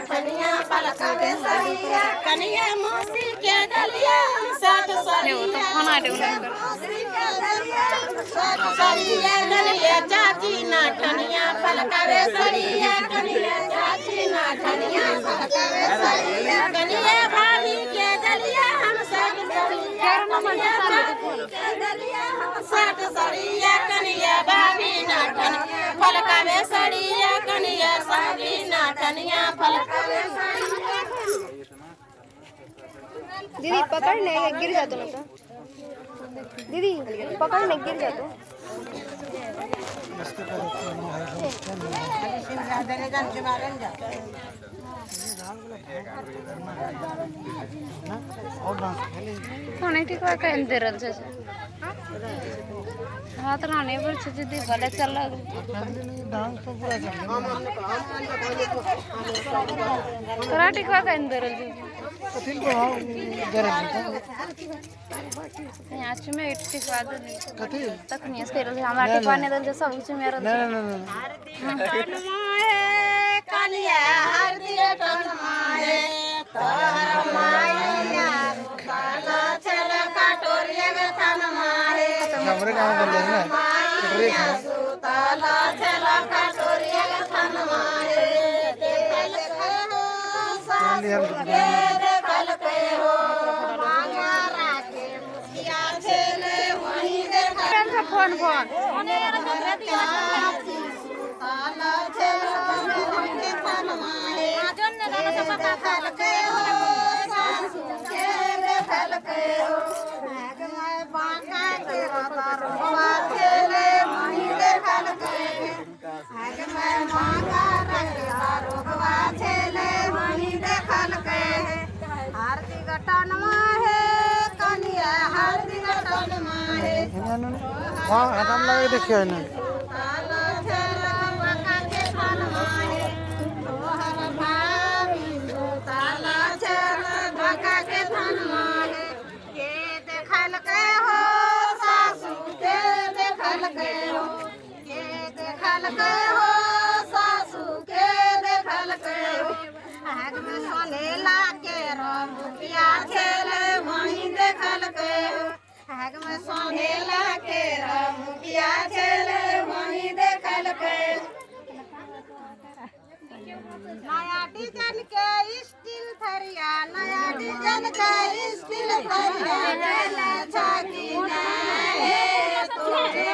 ठनिया पलकावे सरिया कनिया मौसी के दलिया साथ सरिया मौसी के दलिया साथ सरिया कनिया चाची ना ठनिया पलकावे सरिया कनिया चाची ना ठनिया पलकावे सरिया कनिया भाभी के दलिया हम सब सरिया कनिया भाभी के दलिया हम साथ सरिया कनिया भाभी ना ठनिया पलकावे सरिया कनिया साभी ना ठनिया पलकावे सरिया। दीदी पकड़ने गिर जातो ना तो दीदी पकड़ने गिर जातो खाने ठीक है कहीं देर से हाथ राने पर दीदी भले चल कराटे का कहीं देर आज में इट्टी स्वाद तक नहीं इसके हमारे टिकवाने दल जो सब कुछ मेरा कालिया हरदी टनमाए तोहर माया खाना चला काटोरिया के थनमाए हमरे काम कर ले ना सुतला चला काटोरिया के थनमाए देखल हो देखल हो मांगा राखे मुखिया छेले वही देखल फोन सुतला चला के थनमाए देखल हो सासू के देखल हो मैं बांका के रतरवा छेले वही देखल आगे मैं बांका के रतरवा छेले वही देखल आरती गटनमा है कनिया आरती गटनमा है हां हम लगे देखियो ना ताला छेला बांका के थनमा है तोहर भाभी ताला छेला बांका के थनमा है के देखल हो सासू के देखल हो के देखल हो सासू के देखल हो आग में सोनेला के मुखिया छेले वही देखल हो आग में सोनेला के मुखिया छेले वही देखल हो नया डिजाइन के स्टील थरिया नया डिजाइन के स्टील थरिया छाती ना हे तोरे